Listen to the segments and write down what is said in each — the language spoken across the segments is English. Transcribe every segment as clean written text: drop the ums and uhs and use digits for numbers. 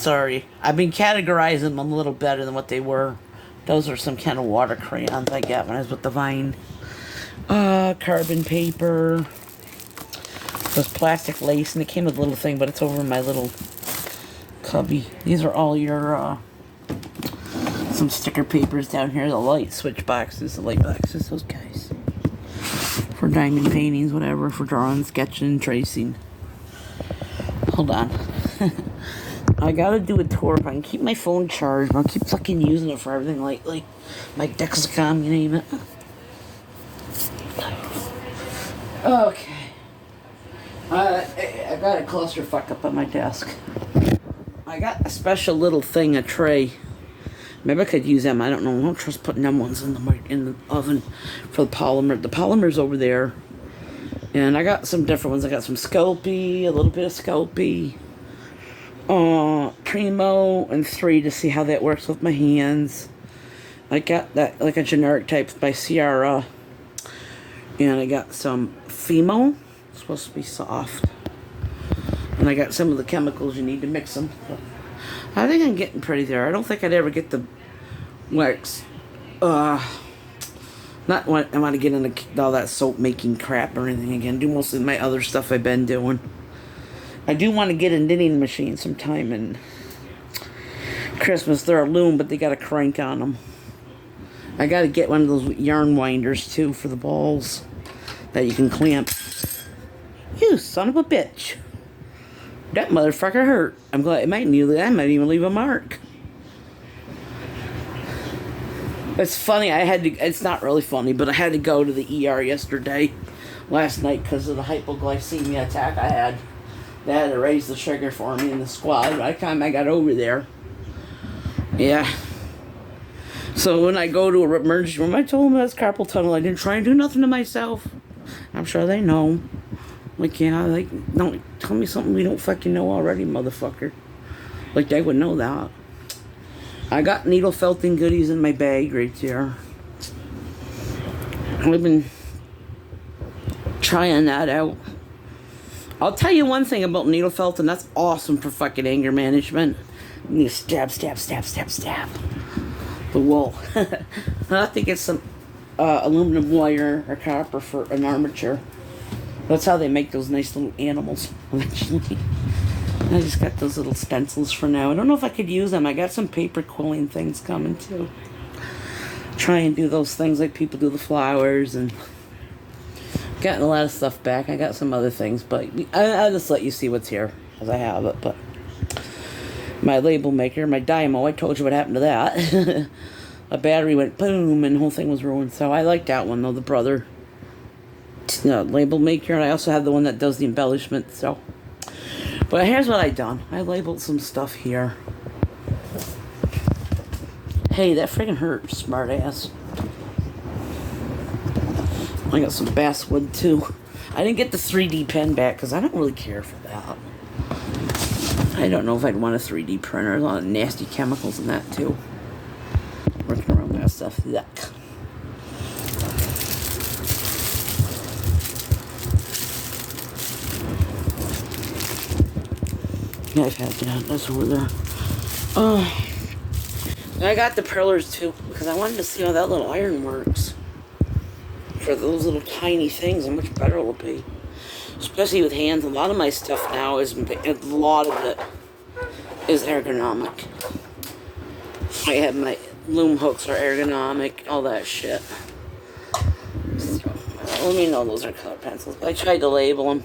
sorry. I've been categorizing them a little better than what they were. Those are some kind of water crayons I got when I was with the Vine. Carbon paper. This plastic lace, and it came with a little thing, but it's over in my little cubby. These are all your, some sticker papers down here. The light switch boxes, the light boxes, those guys. For diamond paintings, whatever, for drawing, sketching, tracing. Hold on. I gotta do a tour if I can keep my phone charged. I'll keep fucking using it for everything, like my Dexicom, you name it. Okay. I got a clusterfuck up on my desk. I got a special little thing, a tray. Maybe I could use them. I don't know. I don't trust putting them ones in the oven for the polymer. The polymer's over there. And I got some different ones. I got some Sculpey, a little bit of Sculpey. Primo and 3 to see how that works with my hands. I got that, like a generic type by Sierra. And I got some Fimo. It's supposed to be soft. And I got some of the chemicals you need to mix them. But I think I'm getting pretty there. I don't think I'd ever get the wax. Not when I want to get into all that soap making crap or anything again. Do most of my other stuff I've been doing. I do want to get a knitting machine sometime in Christmas. They're a loom, but they got a crank on them. I got to get one of those yarn winders too for the balls that you can clamp. You son of a bitch. That motherfucker hurt. I'm glad I might even leave a mark. It's funny, it's not really funny, but I had to go to the ER last night, because of the hypoglycemia attack I had. They had to raise the sugar for me in the squad by the time I got over there. Yeah. So when I go to an emergency room, I told them that's carpal tunnel. I didn't try and do nothing to myself. I'm sure they know. Like, yeah, like, don't tell me something we don't fucking know already, motherfucker. Like, they would know that. I got needle felting goodies in my bag right there. I've been trying that out. I'll tell you one thing about needle felting. That's awesome for fucking anger management. You stab, stab, stab, stab, stab. The wool. I have to get some aluminum wire or copper for an armature. That's how they make those nice little animals, eventually. I just got those little stencils for now. I don't know if I could use them. I got some paper quilling things coming, too. Try and do those things like people do the flowers, and gotten a lot of stuff back. I got some other things, but I'll just let you see what's here, as I have it. But my label maker, my Dymo, I told you what happened to that. A battery went boom, and the whole thing was ruined. So I like that one, though, the Brother label maker. And I also have the one that does the embellishment, so. But here's what I done. I labeled some stuff here. Hey, that friggin' hurt, smart ass. I got some basswood too. I didn't get the 3D pen back because I don't really care for that. I don't know if I'd want a 3D printer. There's a lot of nasty chemicals in that too. Working around that stuff. Yuck. Yeah, I've had that. That's over there. I got the perlers too because I wanted to see how that little iron works. For those little tiny things, how much better it'll be. Especially with hands. A lot of my stuff now is, a lot of it is ergonomic. I have my loom hooks are ergonomic, all that shit. So, let me know those are colored pencils. But I tried to label them.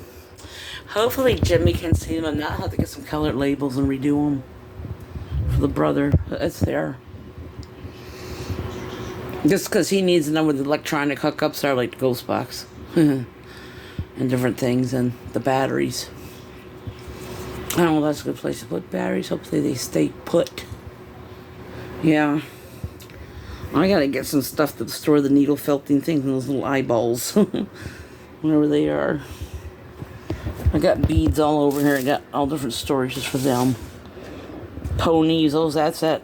Hopefully Jimmy can see them. I'm not have to get some colored labels and redo them for the Brother. It's there. Just because he needs to know where the electronic hookups are, like the ghost box. And different things, and the batteries. I don't know, that's a good place to put batteries. Hopefully they stay put. Yeah. I gotta get some stuff to store the needle felting things in those little eyeballs. Wherever they are. I got beads all over here. I got all different storages for them. Ponies, that's that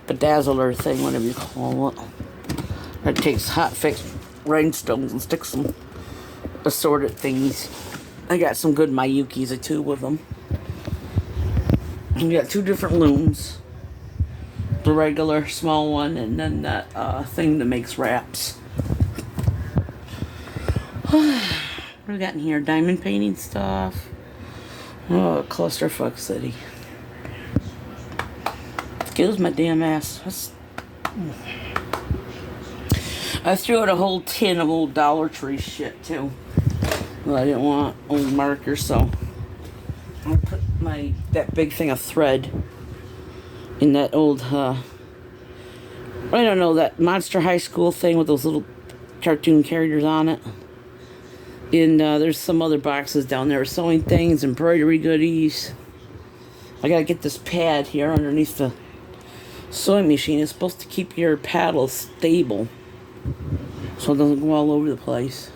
bedazzler thing, whatever you call it. It takes hot fixed rhinestones and sticks some assorted things. I got some good Miyukis, too, with them. You got two different looms. The regular small one, and then that thing that makes wraps. What do we got in here? Diamond painting stuff. Oh, clusterfuck city. Excuse my damn ass. I threw out a whole tin of old Dollar Tree shit too. Well, I didn't want old markers, so I put that big thing of thread in that old I don't know, that Monster High School thing with those little cartoon characters on it. And there's some other boxes down there, sewing things, embroidery goodies. I gotta get this pad here underneath the sewing machine. It's supposed to keep your paddle stable so it doesn't go all over the place.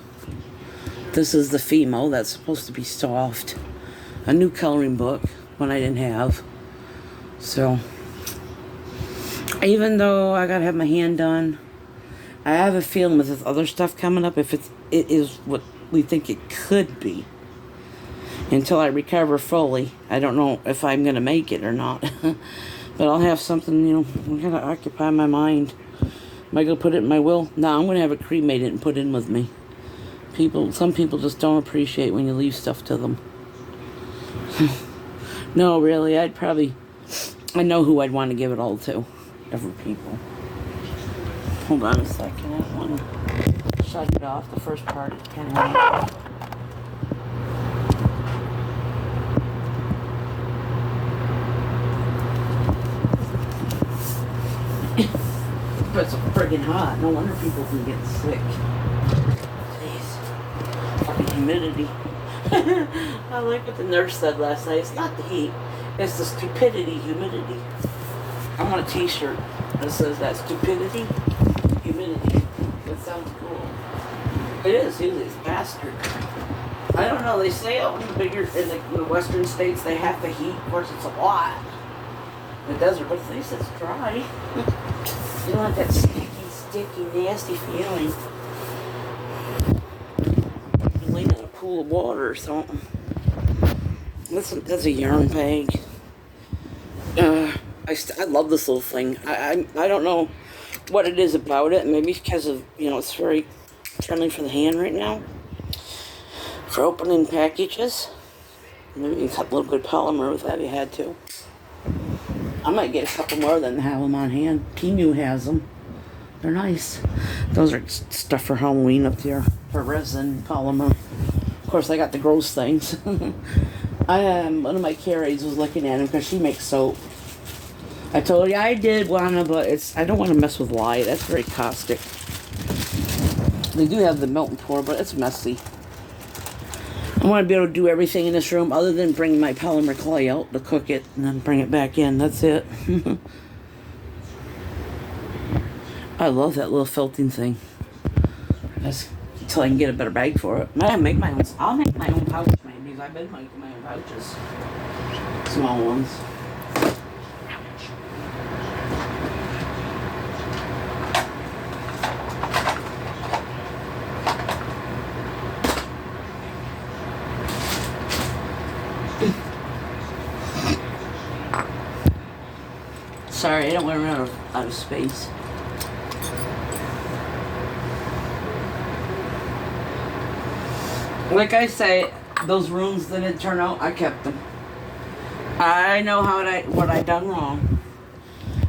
This is the Fimo that's supposed to be soft. A new coloring book, one I didn't have. So, even though I gotta have my hand done, I have a feeling with this other stuff coming up, if it is what we think it could be, until I recover fully, I don't know if I'm gonna make it or not. But I'll have something, I'm gonna occupy my mind. Am I gonna put it in my will? No, I'm gonna have it cremated and put in with me. Some people just don't appreciate when you leave stuff to them. No, really, I know who I'd want to give it all to. Different people. Hold on a second, I want to shut it off, the first part is kind of but it's friggin' hot. No wonder people can get sick. Jeez. Fucking humidity. I like what the nurse said last night. It's not the heat. It's the stupidity, humidity. I want a t-shirt that says that. Stupidity, humidity. That sounds cool. It is, it's bastard. I don't know, they say out in the western states they have the heat. Of course, it's a lot. In the desert, but at least it's dry. You don't have that sticky, nasty feeling. You lay in a pool of water or something. That's a yarn bag. I love this little thing. I don't know what it is about it. Maybe because of, it's very friendly for the hand right now. For opening packages. Maybe you can cut a little bit of polymer with that if you had to. I might get a couple more than have them on hand. Temu has them. They're nice. Those are stuff for Halloween up there. For resin, polymer. Of course, I got the gross things. One of my carries was looking at them because she makes soap. I told you I did want to, but I don't want to mess with lye. That's very caustic. They do have the melt and pour, but it's messy. I want to be able to do everything in this room other than bring my polymer clay out to cook it and then bring it back in. That's it. I love that little felting thing. That's until I can get a better bag for it. I'll make my own pouch maybe. I've been making my own pouches. Small ones. Sorry, I don't want to run out of space. Like I say, those rooms that didn't turn out, I kept them. I know what I done wrong.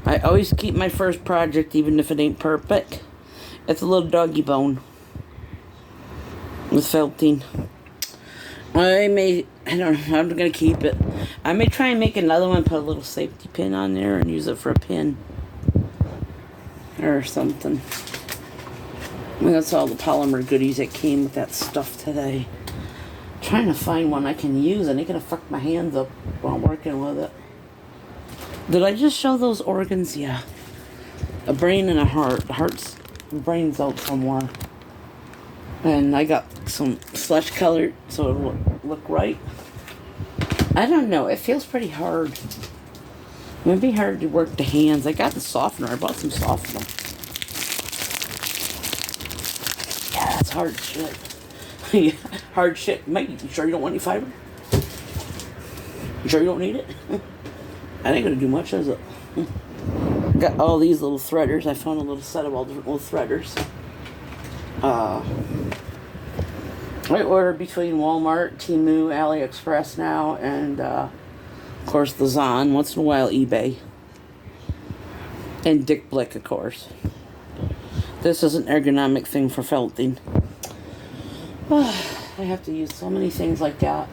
I always keep my first project, even if it ain't perfect. It's a little doggy bone with felting. I don't know, I'm gonna keep it. I may try and make another one, put a little safety pin on there and use it for a pin. Or something. That's all the polymer goodies that came with that stuff today. I'm trying to find one I can use and it gonna fuck my hands up while working with it. Did I just show those organs? Yeah. A brain and a heart. The brain's out somewhere. And I got some slush color so it'll look right. I don't know. It feels pretty hard. It might be hard to work the hands. I got the softener. I bought some softener. Yeah, that's hard shit. Hard shit. Mate, you sure you don't want any fiber? You sure you don't need it? I ain't gonna do much, is it? Got all these little threaders. I found a little set of all different little threaders. I order between Walmart, Temu, AliExpress now, and of course the Zon. Once in a while, eBay. And Dick Blick, of course. This is an ergonomic thing for felting. I have to use so many things like that.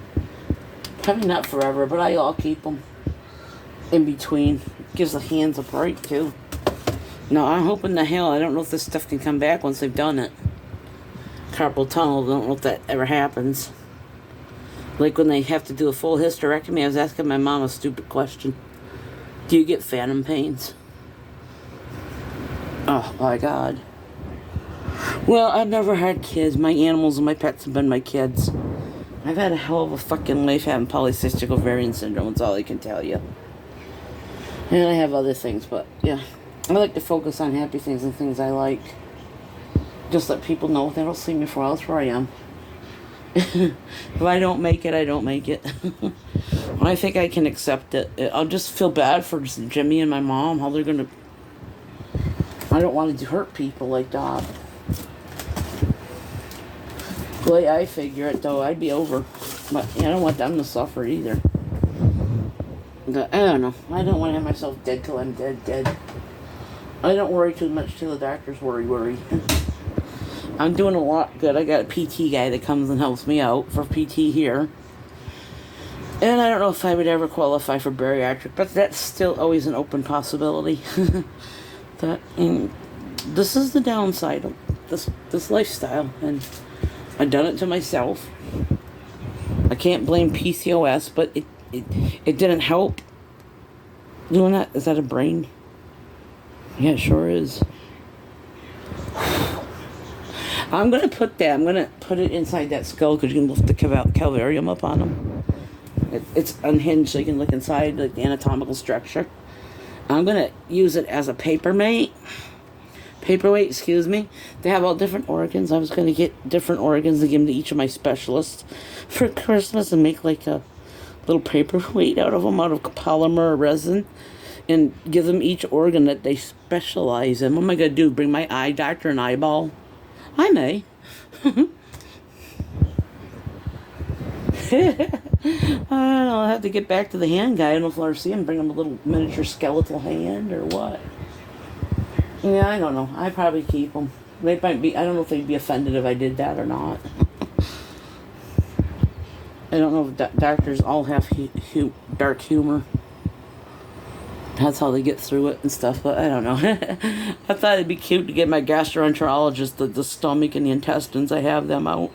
Probably not forever, but I'll keep them in between. Gives the hands a break too. No, I'm hoping the hell, I don't know if this stuff can come back once they've done it. Carpal tunnel, I don't know if that ever happens. Like when they have to do a full hysterectomy, I was asking my mom a stupid question. Do you get phantom pains? Oh my God. Well, I've never had kids. My animals and my pets have been my kids. I've had a hell of a fucking life having polycystic ovarian syndrome, that's all I can tell you. And I have other things, but yeah. I like to focus on happy things and things I like. Just let people know they don't see me for else where I am. If I don't make it, I don't make it. I think I can accept it. I'll just feel bad for Jimmy and my mom, how they're gonna... I don't want to hurt people like that. The way I figure it, though, I'd be over. But I don't want them to suffer either. I don't know. I don't want to have myself dead till I'm dead. I don't worry too much till the doctors worry. I'm doing a lot good. I got a PT guy that comes and helps me out for PT here. And I don't know if I would ever qualify for bariatric, but that's still always an open possibility. This is the downside of this lifestyle, and I've done it to myself. I can't blame PCOS, but it didn't help doing that. Is that a brain? Yeah, it sure is. I'm gonna put it inside that skull, because you can lift the calvarium up on them. It's unhinged, so you can look inside, like the anatomical structure. I'm gonna use it as a paperweight, excuse me. They have all different organs. I was gonna get different organs and give them to each of my specialists for Christmas and make like a little paperweight out of them, out of polymer or resin, and give them each organ that they specialize in. What am I gonna do? Bring my eye doctor an eyeball? I may. I don't know, I'll have to get back to the hand guy. I don't know if I'll ever see him, bring him a little miniature skeletal hand or what. Yeah, I don't know. I'd probably keep them. They might be, I don't know if they'd be offended if I did that or not. I don't know if doctors all have dark humor. That's how they get through it and stuff, but I don't know. I thought it'd be cute to get my gastroenterologist the stomach and the intestines. I have them out.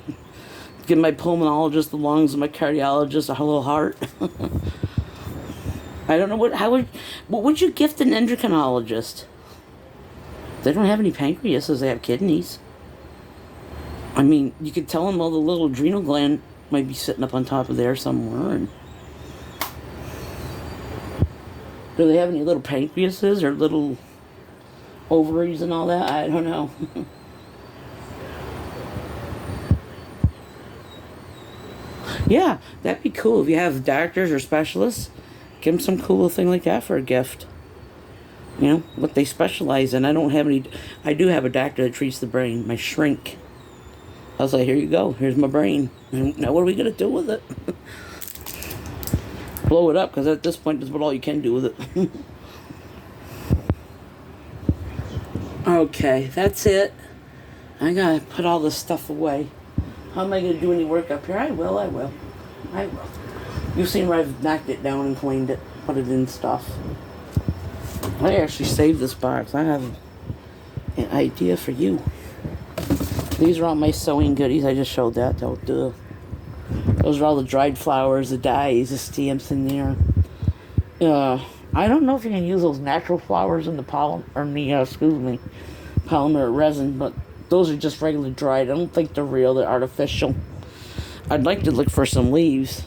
Give my pulmonologist the lungs and my cardiologist a little heart. I don't know what would you gift an endocrinologist? They don't have any pancreases, they have kidneys. I mean, you could tell them, well, the little adrenal gland might be sitting up on top of there somewhere. And do they have any little pancreases or little ovaries and all that? I don't know. Yeah, that'd be cool. If you have doctors or specialists, give them some cool thing like that for a gift. You know, what they specialize in. I do have a doctor that treats the brain, my shrink. I was like, here you go, here's my brain. And now what are we going to do with it? Blow it up, because at this point, that's about all you can do with it. Okay, that's it. I got to put all this stuff away. How am I going to do any work up here? I will. You've seen where I've knocked it down and cleaned it, put it in stuff. I actually saved this box. I have an idea for you. These are all my sewing goodies. I just showed that. Those are all the dried flowers, the dyes, the stamps in there. I don't know if you can use those natural flowers in the polymer resin, but those are just regular dried. I don't think they're real. They're artificial. I'd like to look for some leaves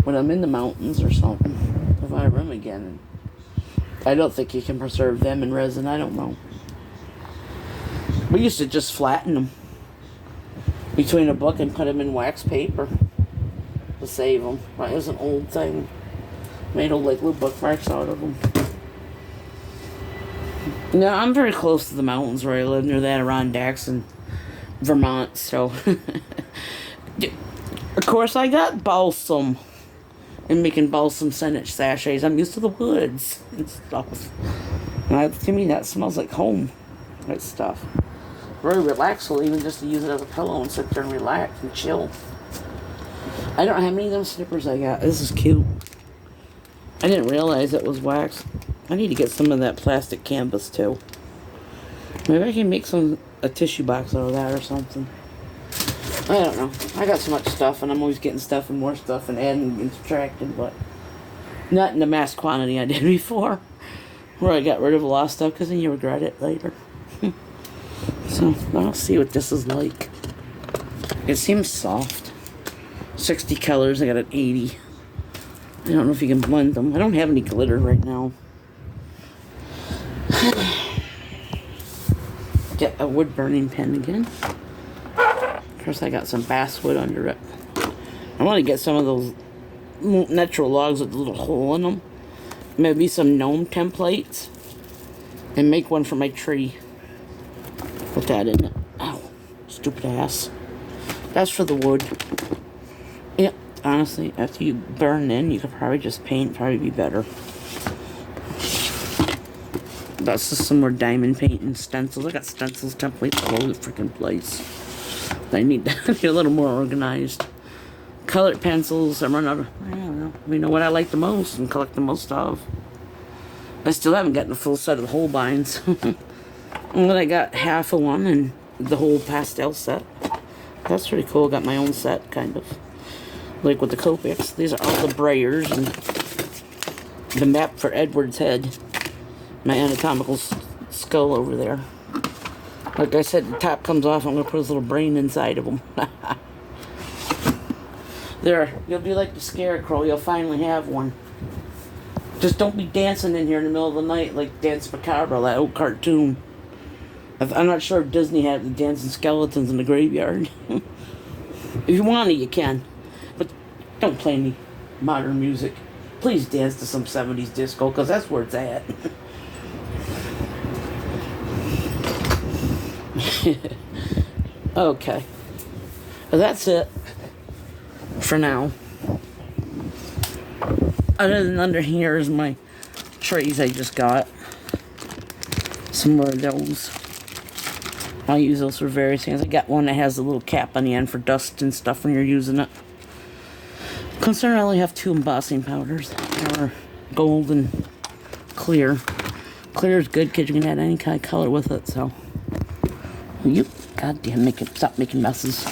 when I'm in the mountains or something, if I have room again. I don't think you can preserve them in resin. I don't know. We used to just flatten them between a book and put them in wax paper to save them. Right, it was an old thing. Made old like little bookmarks out of them. No, I'm very close to the mountains where I live, near the Adirondacks in Vermont, so. Of course, I got balsam. And making balsam scented sachets. I'm used to the woods and stuff. And to me, that smells like home. That stuff. Very relaxing, even just to use it as a pillow and sit there and relax and chill. I don't have any of them snippers I got. This is cute. I didn't realize it was wax. I need to get some of that plastic canvas too. Maybe I can make a tissue box out of that or something. I don't know. I got so much stuff, and I'm always getting stuff and more stuff and adding and subtracting, but not in the mass quantity I did before, where I got rid of a lot of stuff because then you regret it later. So I'll see what this is like. It seems soft. 60 colors. I got an 80. I don't know if you can blend them. I don't have any glitter right now. Get a wood burning pen again. Of course, I got some basswood under it. I want to get some of those natural logs with a little hole in them. Maybe some gnome templates. And make one for my tree. Put that in it. Ow. Stupid ass. That's for the wood. Yeah, honestly, after you burn in, you could probably just paint. Probably be better. That's just some more diamond paint and stencils. I got stencils, templates all over the freaking place. I need to be a little more organized. Colored pencils. I'm running out of, I don't know. We know what I like the most and collect the most of. I still haven't gotten a full set of the Holbeins. But I got half of one and the whole pastel set. That's pretty cool. Got my own set, kind of. Like with the Copics. These are all the Breyers and the map for Edward's head. My anatomical skull over there. Like I said, the top comes off. I'm going to put his little brain inside of him. There. You'll be like the Scarecrow. You'll finally have one. Just don't be dancing in here in the middle of the night like Dance Macabre, that old cartoon. I'm not sure if Disney had the dancing skeletons in the graveyard. If you want to, you can. But don't play any modern music. Please dance to some 70s disco, because that's where it's at. Okay. Well, that's it for now. Other than under here is my trays I just got. Some more of those. I'll use those for various things. I got one that has a little cap on the end for dust and stuff when you're using it. Considering I only have 2 embossing powders. They're gold and clear. Clear is good because you can add any kind of color with it, so. Yep. God damn, stop making messes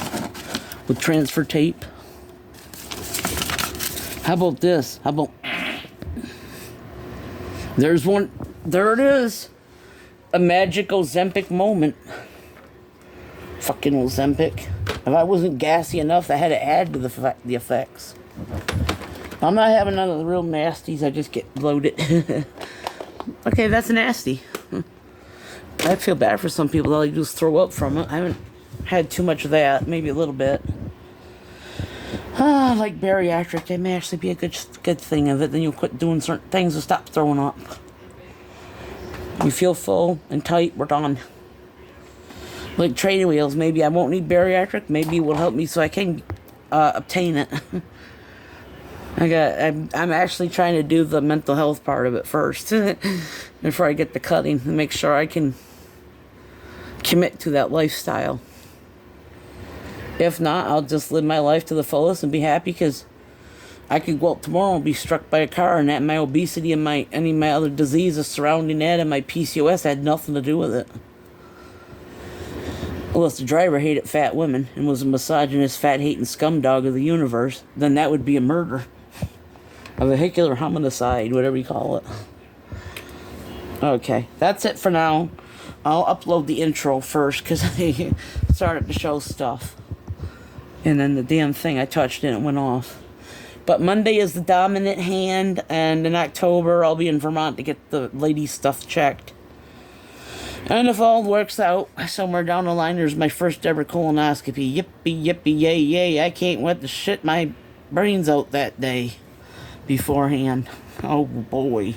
with transfer tape. How about this? How about... There's one. There it is. A magic Ozempic moment. Fucking Ozempic. If I wasn't gassy enough, I had to add to the effects. I'm not having none of the real nasties. I just get bloated. Okay, that's nasty. I feel bad for some people. They'll just throw up from it. I haven't had too much of that. Maybe a little bit. Like bariatric, it may actually be a good thing of it. Then you'll quit doing certain things and stop throwing up. You feel full and tight, we're done. Like training wheels, maybe I won't need bariatric. Maybe it will help me so I can obtain it. I'm actually trying to do the mental health part of it first before I get the cutting and make sure I can commit to that lifestyle. If not, I'll just live my life to the fullest and be happy, because I could go out tomorrow and be struck by a car, and that my obesity and any of my other diseases surrounding that and my PCOS had nothing to do with it. Unless the driver hated fat women and was a misogynist, fat-hating scumdog of the universe, then that would be a murder. A vehicular homicide, whatever you call it. Okay, that's it for now. I'll upload the intro first, because I started to show stuff. And then the damn thing I touched and it went off. But Monday is the dominant hand, and in October I'll be in Vermont to get the ladies' stuff checked. And if all works out, somewhere down the line there's my first ever colonoscopy. Yippee, yippee, yay, yay. I can't wait to shit my brains out that day beforehand. Oh boy.